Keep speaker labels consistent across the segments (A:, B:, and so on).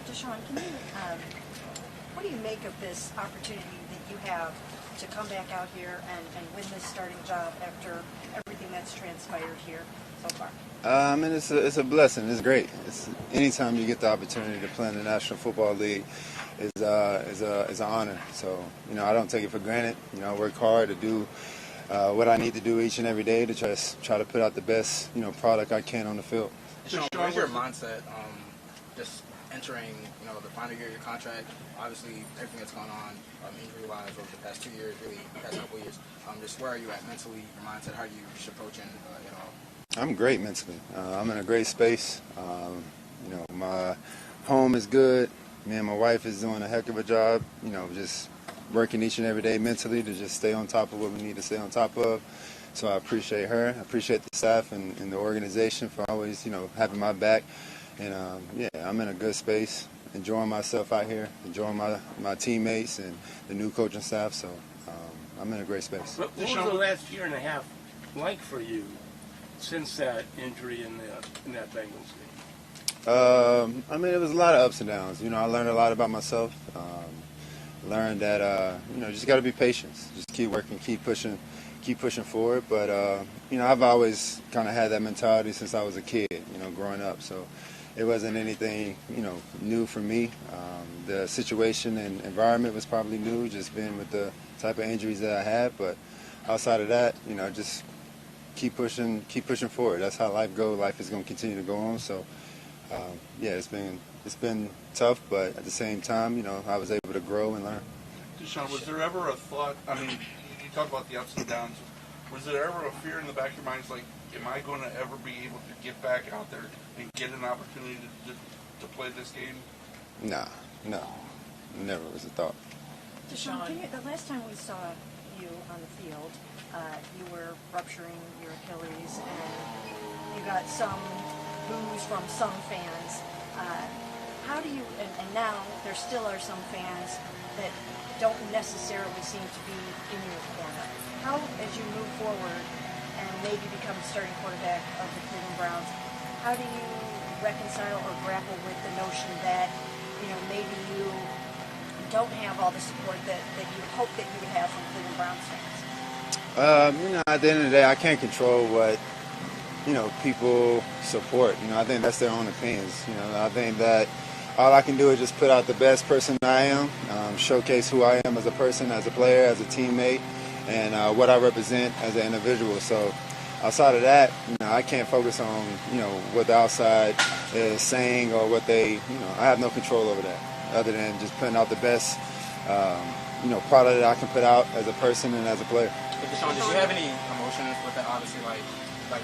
A: Deshaun, what do you make of this opportunity that you have to come back out here and win this starting job after everything that's transpired here so far?
B: I mean, it's a blessing. It's great. Anytime you get the opportunity to play in the National Football League is an honor. So, I don't take it for granted. I work hard to do what I need to do each and every day to try to put out the best, product I can on the field.
C: Deshaun, where's your mindset just entering, the final year of your contract? Obviously, everything that's gone on injury-wise over the past 2 years, really the past couple of years. Just where are you at mentally, your mindset, how are you approaching it all?
B: I'm great mentally. I'm in a great space. My home is good. Me and my wife is doing a heck of a job, just working each and every day mentally to just stay on top of what we need to stay on top of. So I appreciate her. I appreciate the staff and the organization for always, having my back. And, I'm in a good space, enjoying myself out here, enjoying my teammates and the new coaching staff. So I'm in a great space.
D: What was the last year and a half like for you since that injury in that Bengals game?
B: I mean, it was a lot of ups and downs. I learned a lot about myself. Learned that, just got to be patient. Just keep working, keep pushing forward. But, I've always kind of had that mentality since I was a kid, growing up. So it wasn't anything, new for me. The situation and environment was probably new, just being with the type of injuries that I had. But outside of that, just keep pushing forward. That's how life goes. Life is going to continue to go on. So, it's been tough, but at the same time, I was able to grow and learn.
E: Deshaun, was there ever a thought, you talk about the ups and downs, was there ever a fear in the back of your mind, like, am I going to ever be able to get back out there and get an opportunity to play this game?
B: No, never was a thought.
A: Deshaun, the last time we saw you on the field, you were rupturing your Achilles, and you got some boos from some fans. How do you, and now there still are some fans that don't necessarily seem to be in your corner. How, as you move forward and maybe become the starting quarterback of the Cleveland Browns, how do you reconcile or grapple with the notion that, maybe you don't have all the support that you hope that you would have from Cleveland Browns fans?
B: At the end of the day, I can't control what, people support. I think that's their own opinions. I think that all I can do is just put out the best person I am, showcase who I am as a person, as a player, as a teammate, and what I represent as an individual. So outside of that, I can't focus on, what the outside is saying or what they, I have no control over that other than just putting out the best, product that I can put out as a person and as a player.
C: Hey, Deshaun, did you have any emotions with that? Obviously, like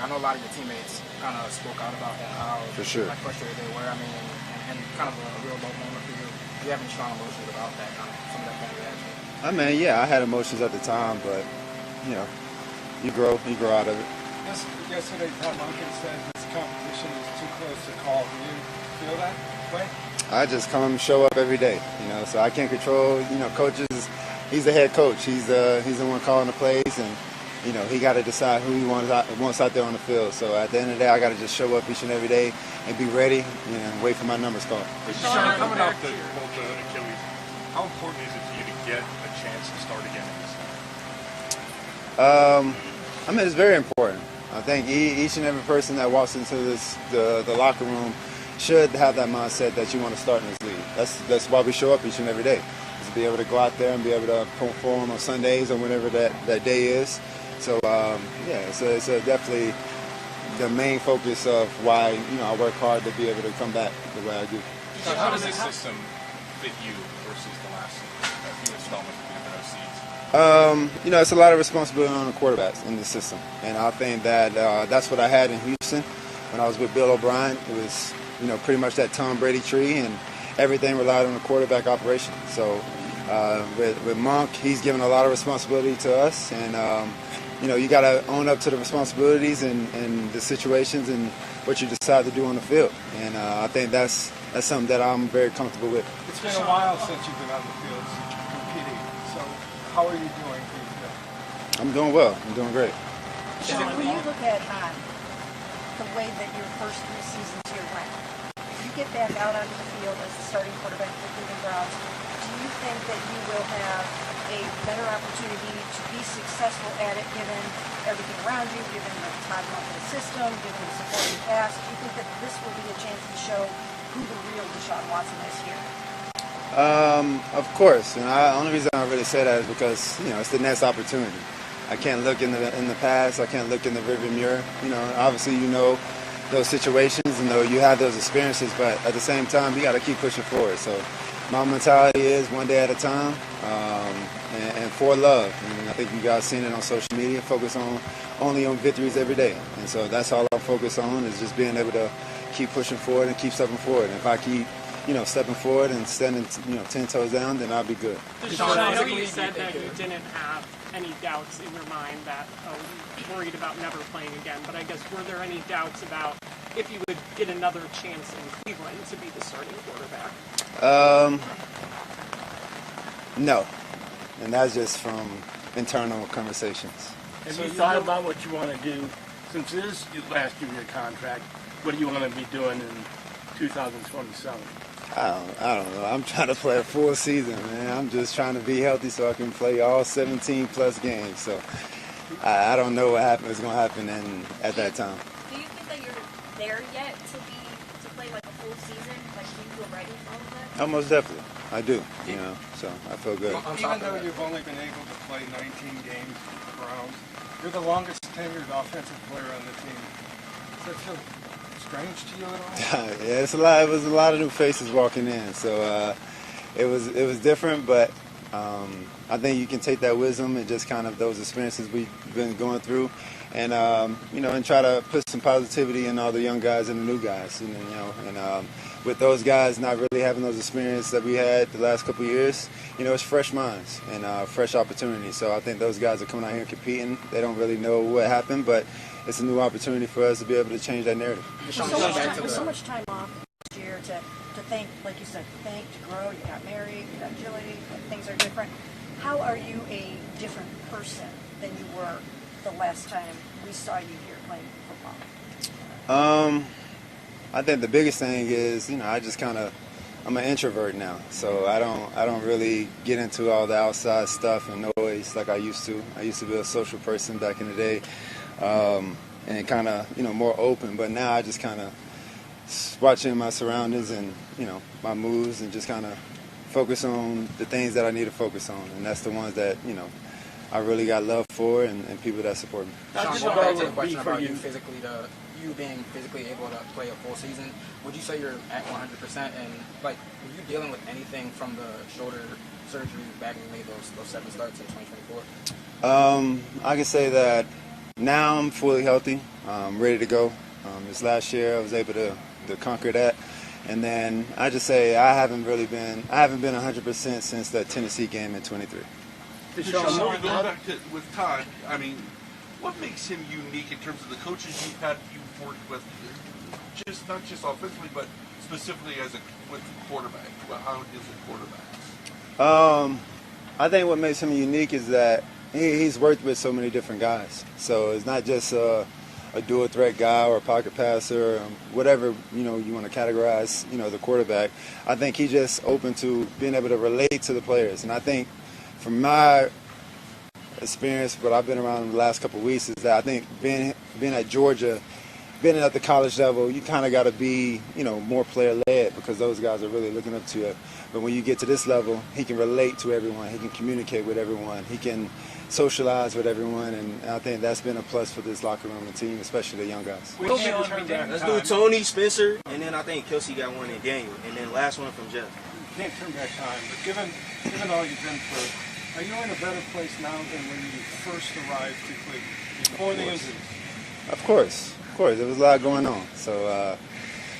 C: I know a lot of your teammates kind of spoke out about that, how
B: for sure,
C: frustrated they were. And kind of a real low moment for you. Do you have any strong emotions about that, kind of some of that kind of reaction?
B: I had emotions at the time, but you grow out of it.
F: Yesterday, Pat Monken said this competition is too close to call. Do you feel that way?
B: I just come show up every day, so I can't control, coaches. He's the head coach. He's the one calling the plays, and he got to decide who he wants out there on the field. So at the end of the day, I got to just show up each and every day and be ready and wait for my numbers called.
G: Deshaun, coming off the Achilles, how important is it for you to get a chance to start again in this?
B: It's very important. I think each and every person that walks into the locker room should have that mindset that you want to start in this league. That's why we show up each and every day, is to be able to go out there and be able to perform on Sundays or whenever that day is. So it's definitely the main focus of why I work hard to be able to come back the way I do.
G: So how does this system fit you versus the last few installments of the OCs?
B: It's a lot of responsibility on the quarterbacks in the system, and I think that that's what I had in Houston when I was with Bill O'Brien. It was pretty much that Tom Brady tree, and everything relied on the quarterback operation. So with Monk, he's given a lot of responsibility to us, and you got to own up to the responsibilities and the situations and what you decide to do on the field. And I think that's something that I'm very comfortable with.
F: It's been a while since you've been on the field competing. So how are you doing?
B: I'm doing well. I'm doing great.
A: When you look at the way that your first 3 seasons here went, you get back out onto the field as the starting quarterback for the Cleveland Browns, do you think that you will have a better opportunity to be successful at it given everything around you, given the Todd Monken system, given the supporting cast? Do you think that this will be a chance to show who the real Deshaun Watson is here?
B: Of course, and the only reason I really say that is because it's the next opportunity. I can't look in the past. I can't look in the rearview mirror. Obviously those situations and you have those experiences, but at the same time you got to keep pushing forward. So my mentality is one day at a time, and for love. And I think you guys seen it on social media. Focus only on victories every day, and so that's all I'm focused on is just being able to keep pushing forward and keep stepping forward. And if I keep stepping forward and standing 10 toes down, then I'll be good.
H: Deshaun, I know you said that you didn't have any doubts in your mind that you worried about never playing again, but I guess were there any doubts about if you would get another chance in Cleveland to be the starting quarterback?
B: No, and that's just from internal conversations.
D: Have you thought about what you want to do since it is your last year of your contract? What do you want to be doing in 2027?
B: I don't know. I'm trying to play a full season, man. I'm just trying to be healthy so I can play all 17 plus games. So I don't know what is going to happen at that time.
I: Do you think that you're there yet to play like a full season? Like, do you feel ready for all of that?
B: Oh, most definitely. I do. So I feel good.
F: Even though you've only been able to play 19 games with the Browns, you're the longest tenured offensive player on the team. Does that feel strange to you at all?
B: Yeah, it's a lot. It was a lot of new faces walking in, so it was different. But I think you can take that wisdom and just kind of those experiences we've been going through, and and try to put some positivity in all the young guys and the new guys. And with those guys not really having those experiences that we had the last couple of years, it's fresh minds and fresh opportunities. So I think those guys are coming out here and competing. They don't really know what happened, but it's a new opportunity for us to be able to change that narrative.
A: With so much time off last year to think, like you said, to grow, you got married, you got Jilly, things are different. How are you a different person than you were the last time we saw you here playing football?
B: I think the biggest thing is, I'm an introvert now, so I don't really get into all the outside stuff and noise like I used to. I used to be a social person back in the day, and kind of, more open. But now I just kind of watching my surroundings and, my moves and just kind of focus on the things that I need to focus on, and that's the ones that, I really got love for and people that support me.
C: Deshaun, back to the question about you being physically able to play a full season, would you say you're at 100%? And were you dealing with anything from the shoulder surgery back when you made those 7 starts in 2024?
B: I can say that now I'm fully healthy, ready to go. This last year I was able to conquer that, and then I just say I haven't been 100% since that Tennessee game in 23.
E: Deshaun, going back to with Todd, what makes him unique in terms of the coaches you've worked with, not just offensively, but specifically with quarterback? How is it quarterbacks?
B: I think what makes him unique is that he's worked with so many different guys. So it's not just a dual threat guy or a pocket passer, or whatever you want to categorize the quarterback. I think he's just open to being able to relate to the players, and I think from my experience, what I've been around the last couple of weeks, is that I think being at Georgia, being at the college level, you kind of got to be, more player-led because those guys are really looking up to you. But when you get to this level, he can relate to everyone. He can communicate with everyone. He can socialize with everyone, and I think that's been a plus for this locker room and team, especially the young guys.
J: Let's do Tony, Spencer, and then I think Kelsey got one in Daniel, and then last one from Jeff.
F: You can't turn back time, but given all you've been through, are you in a better place now than when you first arrived to Cleveland, before the injuries?
B: Of course. There was a lot going on. So,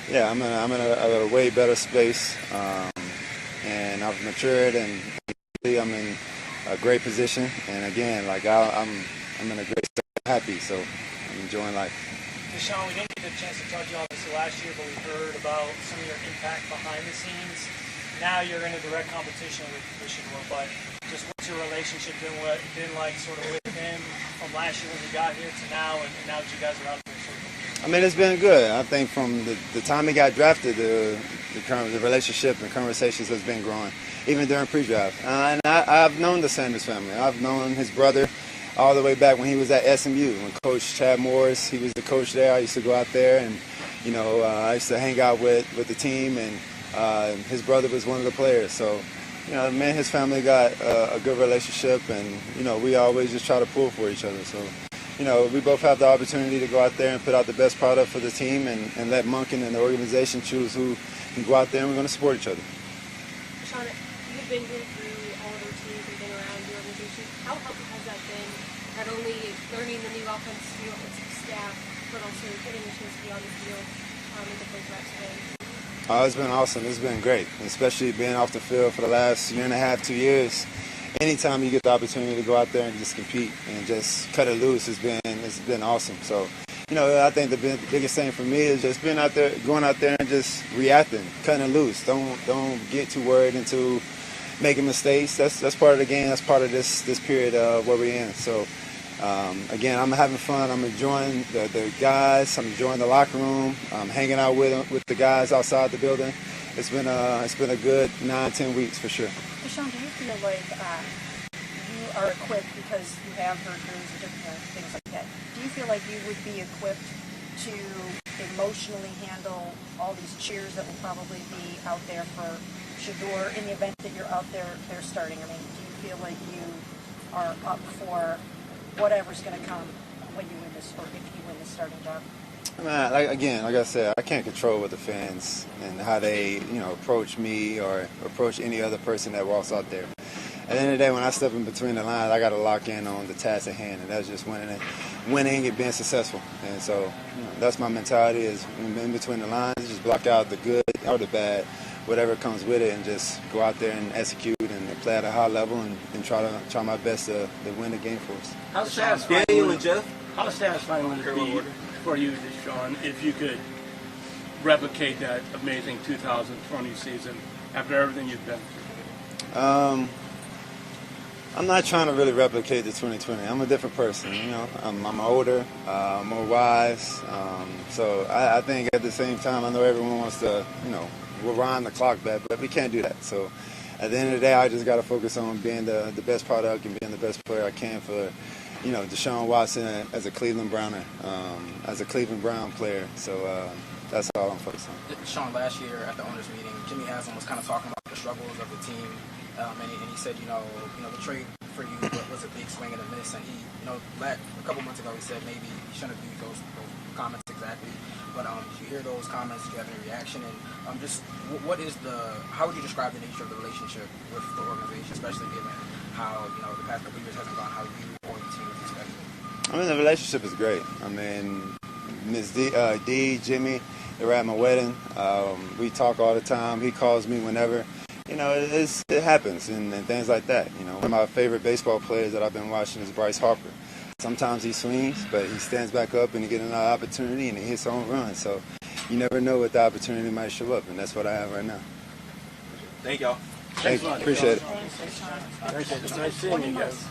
B: I'm in a way better space, and I've matured, and I'm in a great position. And again, I'm in a great state, happy, so I'm enjoying life.
K: Deshaun, we didn't get a chance to talk to you obviously last year, but we heard about some of your impact behind the scenes. Now you're in a direct competition with Shador, but just what's your relationship been like sort of with him from last year when you got here to now, and now that you guys are out there sort of competing?
B: It's been good. I think from the time he got drafted, the relationship and conversations has been growing, even during pre-draft. And I've known the Sanders family. I've known his brother all the way back when he was at SMU. When Coach Chad Morris, he was the coach there. I used to go out there and, I used to hang out with the team, and his brother was one of the players. So, me and his family got a good relationship, and, we always just try to pull for each other. So, we both have the opportunity to go out there and put out the best product for the team, and let Monken and the organization choose who can go out there, and we're going to support each other.
L: Deshaun, you've been here through all of our teams and been around the organization. How helpful has that been, not only learning the new offensive staff, but also getting a chance to be on the field in different reps?
B: Oh, it's been awesome. It's been great, especially being off the field for the last year and a half, 2 years. Anytime you get the opportunity to go out there and just compete and just cut it loose, it's been awesome. So, I think the biggest thing for me is just being out there, going out there and just reacting, cutting it loose. Don't get too worried into making mistakes. That's part of the game. That's part of this period where we're in. So, again, I'm having fun. I'm enjoying the guys. I'm enjoying the locker room. I'm hanging out with the guys outside the building. It's been a good 9-10 weeks for sure.
A: Deshaun, do you feel like you are equipped because you have heard news and different things like that? Do you feel like you would be equipped to emotionally handle all these cheers that will probably be out there for Shedeur in the event that you're out there starting? I mean, do you feel like you are up for whatever's going to come when you win this, or if you win this starting job?
B: Like I said, I can't control what the fans and how they, approach me or approach any other person that walks out there. At the end of the day, when I step in between the lines, I got to lock in on the task at hand, and that's just winning and being successful. And so that's my mentality: is in between the lines, just block out the good or the bad, whatever comes with it, and just go out there and execute and play at a high level and try my best to win the game for us.
J: How satisfying would
D: it be for you, Deshaun, if you could replicate that amazing 2020 season after everything you've been through?
B: I'm not trying to really replicate the 2020. I'm a different person, I'm older, more wise. So I think at the same time, I know everyone wants to, rewind the clock back, but we can't do that. So at the end of the day, I just got to focus on being the best product and being the best player I can for, Deshaun Watson as a Cleveland Browner, as a Cleveland Brown player. So that's all I'm focused on.
C: Deshaun, last year at the owners' meeting, Jimmy Haslam was kind of talking about the struggles of the team, and he said, the trade for you was a big swing and a miss. And he, a couple months ago, he said maybe he shouldn't have used those comments exactly. But did you hear those comments? Did you have any reaction? And how would you describe the nature of the relationship with the organization, especially given how, the past couple of years hasn't gone how you or the team was expecting?
B: The relationship is great. Ms. D, Jimmy, they were at my wedding. We talk all the time. He calls me whenever. It happens and things like that. One of my favorite baseball players that I've been watching is Bryce Harper. Sometimes he swings, but he stands back up and he gets another opportunity and he hits home run. So you never know what the opportunity might show up, and that's what I have right now.
J: Thank y'all.
B: Thank you. Appreciate it.
D: It's nice seeing you guys.